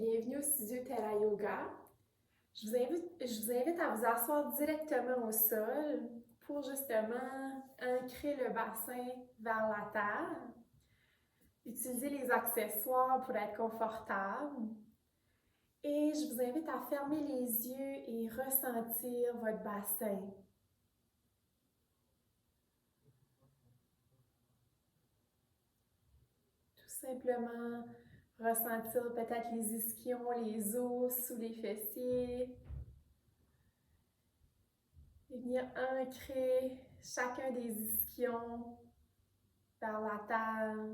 Bienvenue au studio Terra Yoga. Je vous invite à vous asseoir directement au sol pour justement ancrer le bassin vers la terre. Utilisez les accessoires pour être confortable. Et je vous invite à fermer les yeux et ressentir votre bassin. Tout simplement ressentir peut-être les ischions, les os sous les fessiers. Et venir ancrer chacun des ischions vers la terre.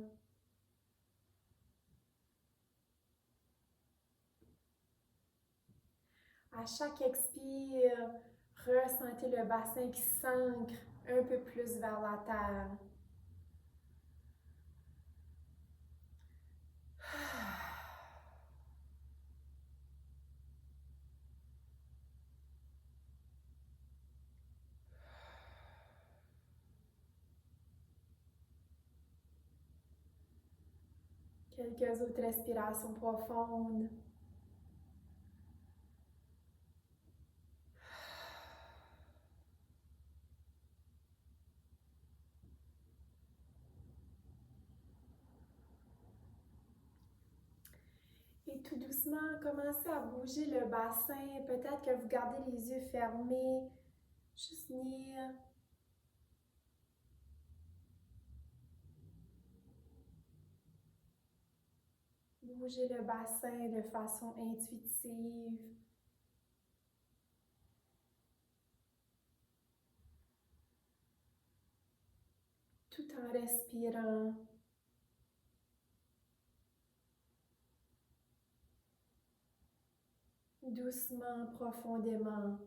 À chaque expire, ressentez le bassin qui s'ancre un peu plus vers la terre. Quelques autres respirations profondes. Et tout doucement, commencez à bouger le bassin. Peut-être que vous gardez les yeux fermés. Juste venir bouger le bassin de façon intuitive. Tout en respirant. Doucement, profondément.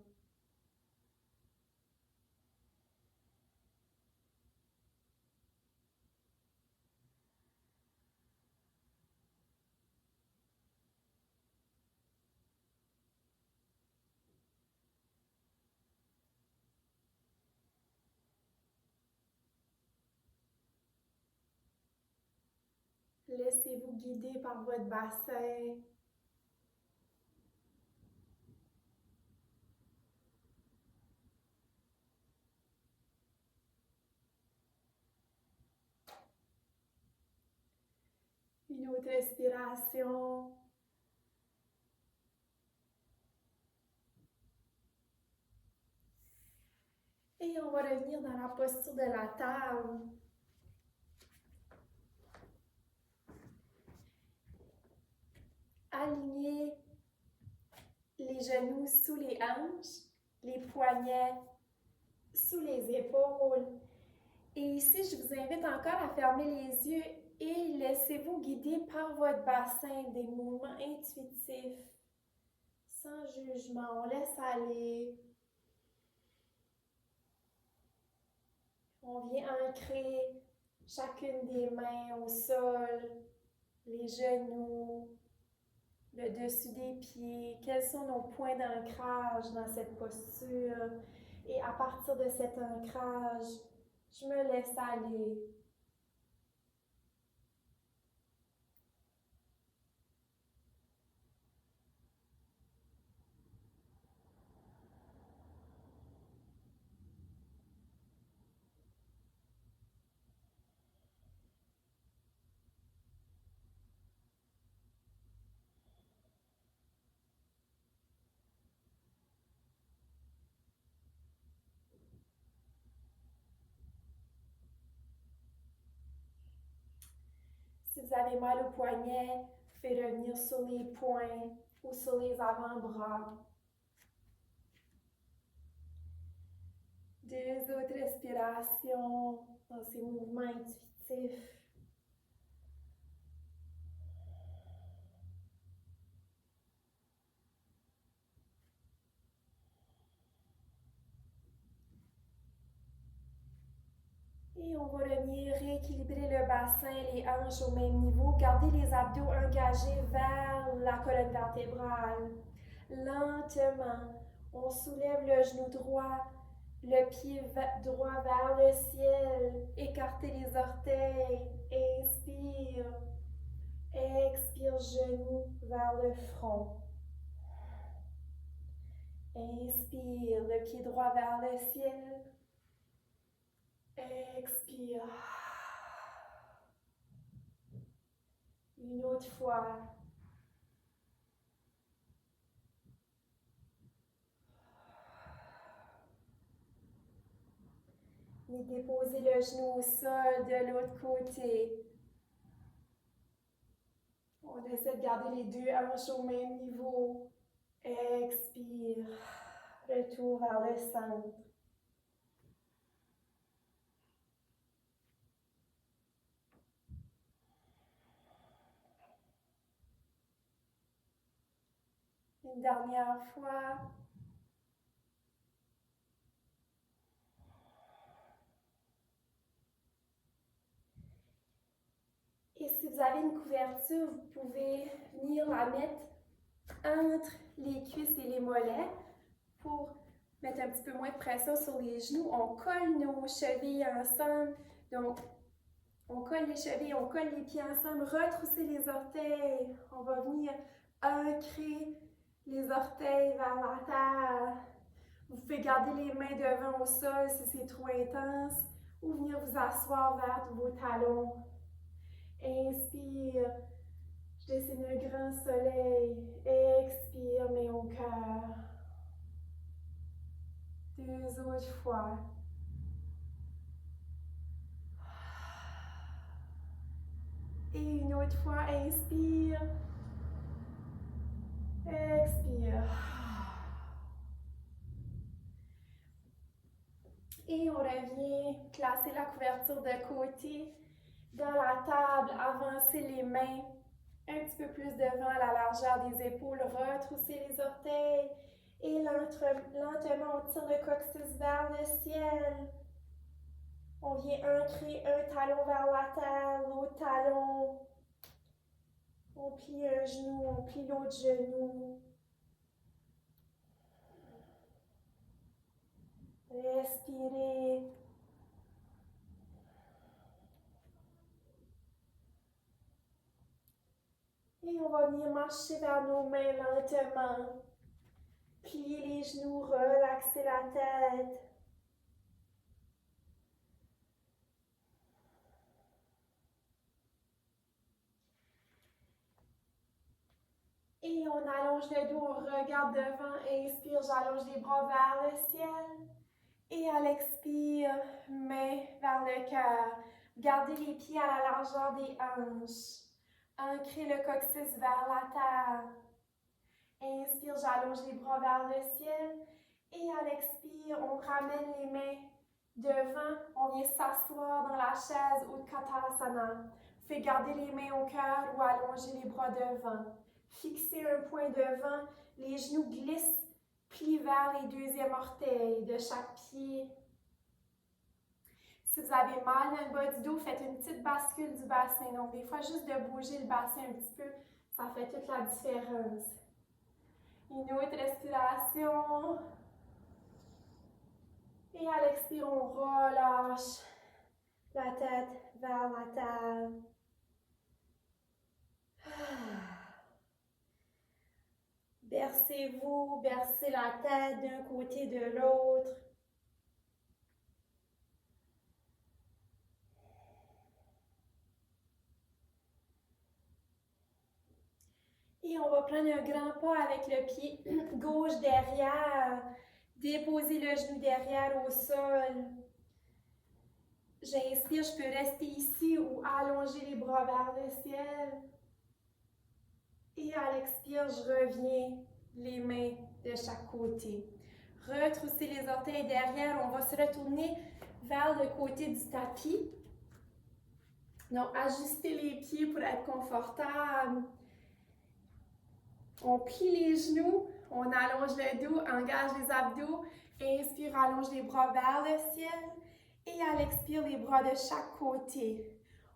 Laissez-vous guider par votre bassin. Une autre respiration. Et on va revenir dans la posture de la table. Alignez les genoux sous les hanches, les poignets sous les épaules. Et ici, je vous invite encore à fermer les yeux et laissez-vous guider par votre bassin, des mouvements intuitifs, sans jugement. On laisse aller. On vient ancrer chacune des mains au sol, les genoux, le dessus des pieds. Quels sont nos points d'ancrage dans cette posture? Et à partir de cet ancrage, je me laisse aller. Si vous avez mal au poignet, faites revenir sur les poings ou sur les avant-bras. Deux autres respirations dans ces mouvements intuitifs. Et on va venir rééquilibrer le bassin, les hanches au même niveau. Gardez les abdos engagés vers la colonne vertébrale. Lentement, on soulève le genou droit, le pied droit vers le ciel. Écartez les orteils. Inspire. Expire, genou vers le front. Inspire, le pied droit vers le ciel. Expire. Une autre fois. Et déposez le genou au sol de l'autre côté. On essaie de garder les deux hanches au même niveau. Expire. Retour vers le centre. Une dernière fois. Et si vous avez une couverture, vous pouvez venir la mettre entre les cuisses et les mollets pour mettre un petit peu moins de pression sur les genoux. On colle nos chevilles ensemble. Donc, on colle les chevilles, on colle les pieds ensemble. Retroussez les orteils. On va venir ancrer les orteils vers la terre. Vous pouvez garder les mains devant au sol si c'est trop intense ou venir vous asseoir vers vos talons. Inspire, je dessine un grand soleil. Expire, mets au cœur. Deux autres fois. Et une autre fois, inspire. Expire. Et on revient placer la couverture de côté dans la table, avancer les mains un petit peu plus devant à la largeur des épaules, retrousser les orteils et lentement on tire le coccyx vers le ciel. On vient ancrer un talon vers la terre, l'autre talon. On plie un genou, on plie l'autre genou. Respirez. Et on va venir marcher vers nos mains lentement. Plier les genoux, relaxer la tête. Et on allonge le dos, on regarde devant. Inspire, j'allonge les bras vers le ciel. Et à l'expire, main vers le cœur. Gardez les pieds à la largeur des hanches. Ancrez le coccyx vers la terre. Inspire, j'allonge les bras vers le ciel. Et à l'expire, on ramène les mains devant. On vient s'asseoir dans la chaise Utkatasana. Vous pouvez garder les mains au cœur ou allonger les bras devant. Fixez un point devant. Les genoux glissent, plient vers les deuxièmes orteils de chaque pied. Si vous avez mal dans le bas du dos, faites une petite bascule du bassin. Donc, des fois, juste de bouger le bassin un petit peu, ça fait toute la différence. Une autre respiration. Et à l'expire, on relâche la tête vers la terre. Bercez-vous, bercez la tête d'un côté de l'autre. Et on va prendre un grand pas avec le pied gauche derrière. Déposez le genou derrière au sol. J'inspire, je peux rester ici ou allonger les bras vers le ciel. Et à l'expire, je reviens les mains de chaque côté. Retroussez les orteils derrière. On va se retourner vers le côté du tapis. Donc, ajustez les pieds pour être confortable. On plie les genoux, on allonge le dos, engage les abdos. Inspire, allonge les bras vers le ciel. Et à l'expire, les bras de chaque côté.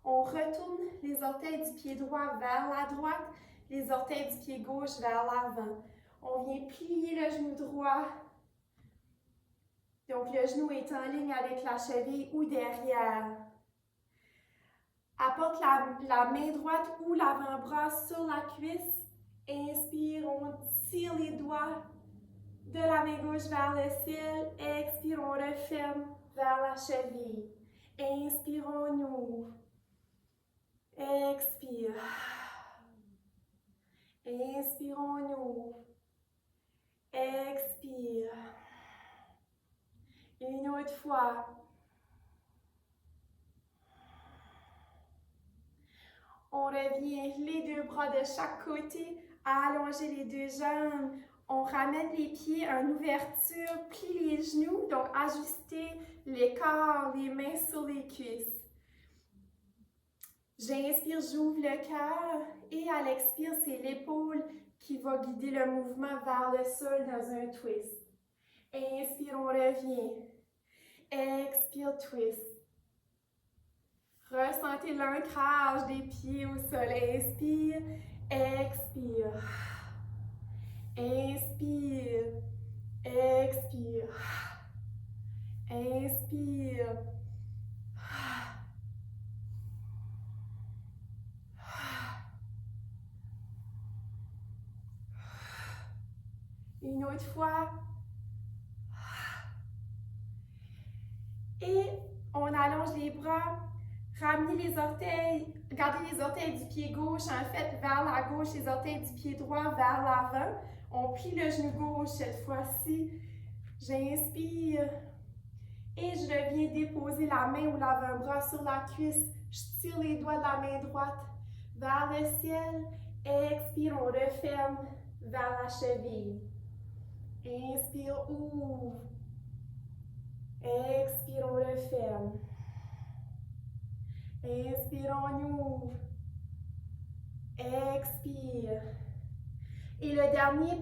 On retourne les orteils du pied droit vers la droite, les orteils du pied gauche vers l'avant. On vient plier le genou droit. Donc, le genou est en ligne avec la cheville ou derrière. Apporte la main droite ou l'avant-bras sur la cuisse. Inspire, on tire les doigts de la main gauche vers le ciel. Expire, on referme vers la cheville. Inspire, on ouvre. Expire. Inspire, on ouvre. Expire. Une autre fois. On revient les deux bras de chaque côté, allonger les deux jambes. On ramène les pieds en ouverture, plie les genoux, donc ajustez les corps, les mains sur les cuisses. J'inspire, j'ouvre le cœur et à l'expire, c'est l'épaule qui va guider le mouvement vers le sol dans un twist. Inspire, on revient. Expire, twist. Ressentez l'ancrage des pieds au sol. Inspire, expire. Inspire, expire. Inspire. Une autre fois. Et on allonge les bras. Ramenez les orteils, gardez les orteils du pied gauche en fait vers la gauche, les orteils du pied droit vers l'avant. On plie le genou gauche cette fois-ci. J'inspire et je reviens déposer la main ou l'avant-bras sur la cuisse. Je tire les doigts de la main droite vers le ciel. Expire, on referme vers la cheville. Inspire, ouvre. Expire, on referme. Inspire, on ouvre. Expire. Et le dernier,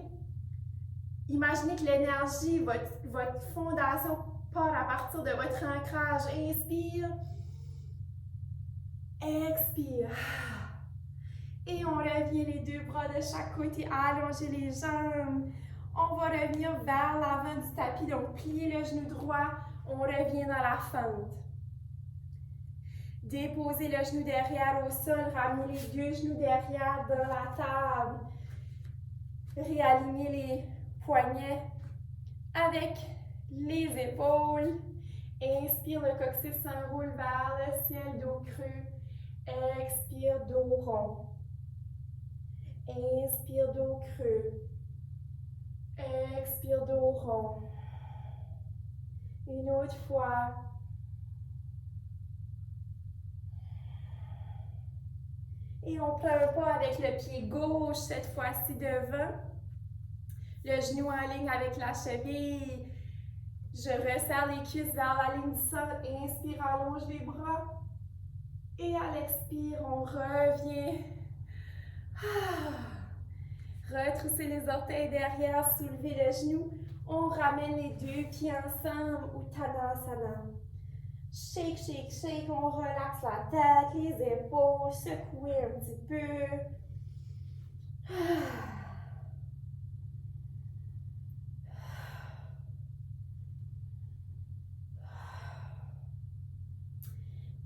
imaginez que l'énergie, votre fondation part à partir de votre ancrage. Inspire. Expire. Et on revient les deux bras de chaque côté, allonger les jambes. On va revenir vers l'avant du tapis, donc plier le genou droit. On revient dans la fente. Déposez le genou derrière au sol, ramenez les deux genoux derrière dans la table. Réalignez les poignets avec les épaules. Inspire, le coccyx s'enroule vers le ciel, dos creux. Expire, dos rond. Inspire, dos creux. Expire, dos rond. Une autre fois. Et on prend un pas avec le pied gauche, cette fois-ci devant. Le genou en ligne avec la cheville. Je resserre les cuisses vers la ligne du sol. Inspire, allonge les bras. Et à l'expire, on revient. Retroussez les orteils derrière, soulevez le genou. On ramène les deux pieds ensemble, Uttanasana. Shake, shake, shake, on relaxe la tête, les épaules, secouez un petit peu.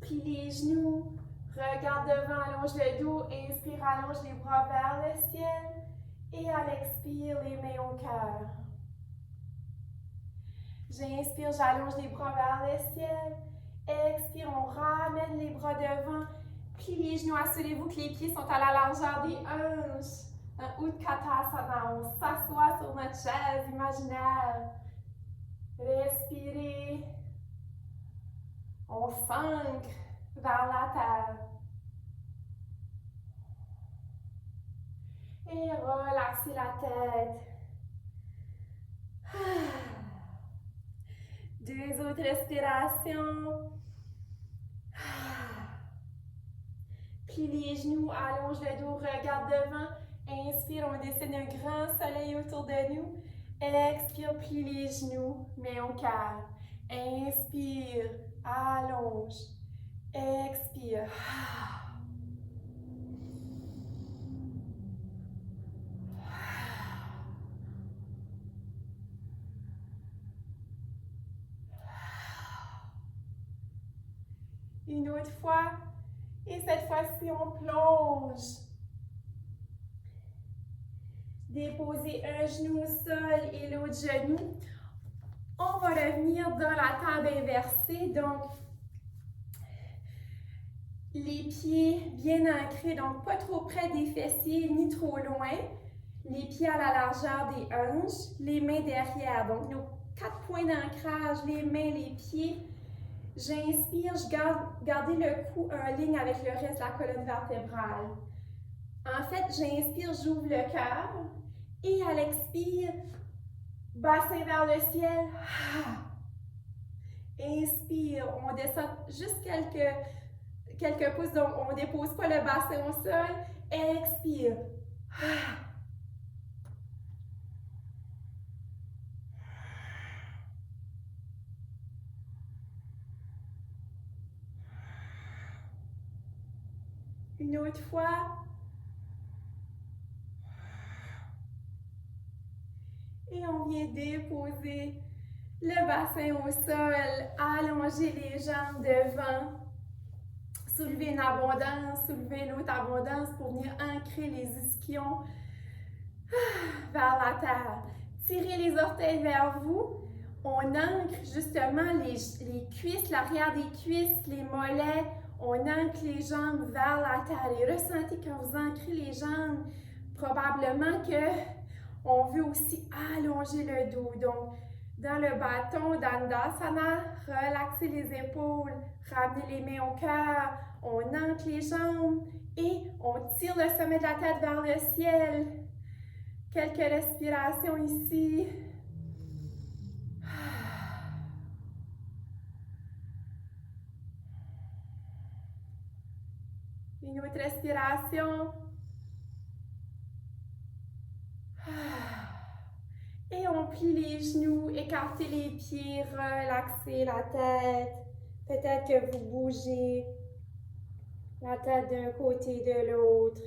Plie les genoux, regarde devant, allonge le dos, inspire, allonge les bras vers le ciel. Et à l'expire, les mains au cœur. J'inspire, j'allonge les bras vers le ciel. Expire, on ramène les bras devant. Plie les genoux, assurez-vous que les pieds sont à la largeur des hanches. Un Utkatasana, on s'assoit sur notre chaise imaginaire. Respirez. On s'ancre vers la terre. Et relaxez la tête. Deux autres respirations. Plie les genoux, allonge le dos, regarde devant. Inspire, on dessine un grand soleil autour de nous. Expire, plie les genoux, mains au cœur. Inspire, allonge. Expire. Une autre fois. Et cette fois-ci, on plonge. Déposez un genou au sol et l'autre genou. On va revenir dans la table inversée. Donc, les pieds bien ancrés, donc pas trop près des fessiers ni trop loin. Les pieds à la largeur des hanches, les mains derrière. Donc, nos 4 points d'ancrage, les mains, les pieds. J'inspire, je garde le cou en ligne avec le reste de la colonne vertébrale. En fait, j'inspire, j'ouvre le cœur. Et à l'expire, bassin vers le ciel. Inspire, on descend juste quelques pouces, donc on ne dépose pas le bassin au sol. Expire. Une autre fois. Et on vient déposer le bassin au sol, allonger les jambes devant, soulever une abondance, soulever une autre abondance pour venir ancrer les ischions vers la terre. Tirez les orteils vers vous. On ancre justement les cuisses, l'arrière des cuisses, les mollets. On ancre les jambes vers la terre. Et ressentez quand vous ancrez les jambes, probablement que on veut aussi allonger le dos. Donc, dans le bâton d'Andasana, relaxez les épaules, ramenez les mains au cœur, on ancre les jambes et on tire le sommet de la tête vers le ciel. Quelques respirations ici. Une autre respiration. Et on plie les genoux, écartez les pieds, relaxez la tête. Peut-être que vous bougez la tête d'un côté et de l'autre.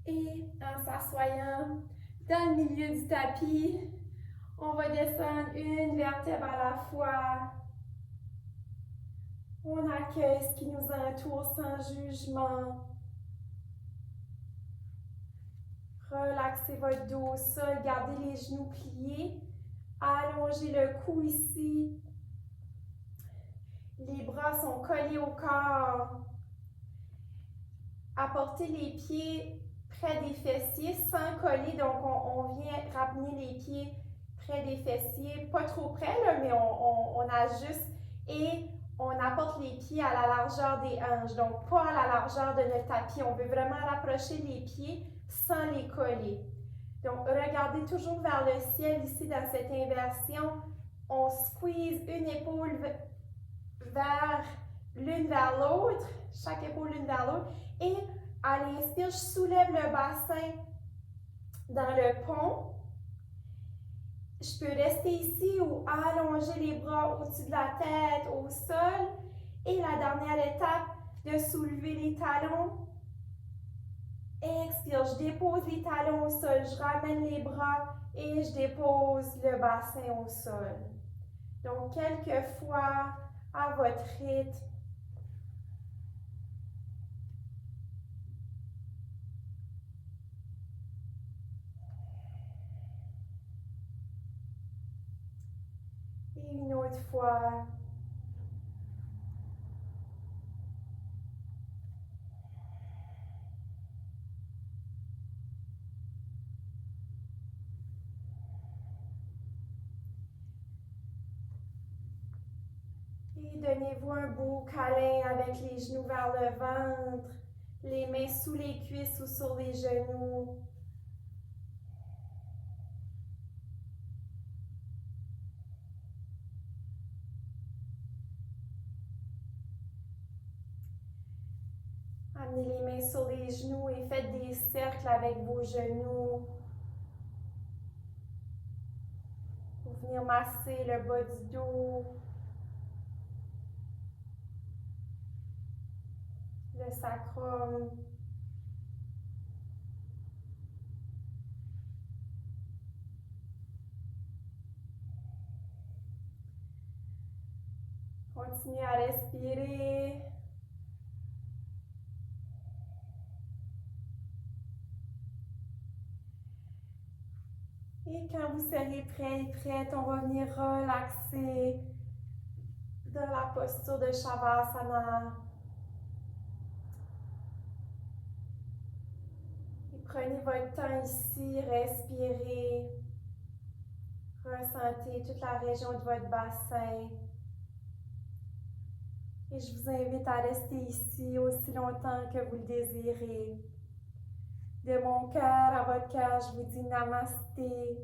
Et en s'assoyant dans le milieu du tapis, on va descendre une vertèbre à la fois. On accueille ce qui nous entoure sans jugement. Relaxez votre dos au sol, gardez les genoux pliés. Allongez le cou ici. Les bras sont collés au corps. Apportez les pieds près des fessiers sans coller. Donc, on vient ramener les pieds près des fessiers. Pas trop près, là, mais on ajuste. Et on apporte les pieds à la largeur des hanches. Donc, pas à la largeur de notre tapis. On veut vraiment rapprocher les pieds sans les coller. Donc, regardez toujours vers le ciel ici dans cette inversion. On squeeze une épaule vers l'une vers l'autre, chaque épaule l'une vers l'autre. Et à l'inspire, je soulève le bassin dans le pont. Je peux rester ici ou allonger les bras au-dessus de la tête, au sol. Et la dernière étape, de soulever les talons. Expire, je dépose les talons au sol, je ramène les bras et je dépose le bassin au sol. Donc, quelques fois à votre rythme. Et une autre fois. Et donnez-vous un beau câlin avec les genoux vers le ventre, les mains sous les cuisses ou sur les genoux. Amenez les mains sur les genoux et faites des cercles avec vos genoux. Pour venir masser le bas du dos. le sacrum. Continuez à respirer. Et quand vous serez prêt et prête, on va venir relaxer dans la posture de Shavasana. Et prenez votre temps ici, respirez. Ressentez toute la région de votre bassin. Et je vous invite à rester ici aussi longtemps que vous le désirez. De mon cœur à votre cœur, je vous dis Namasté.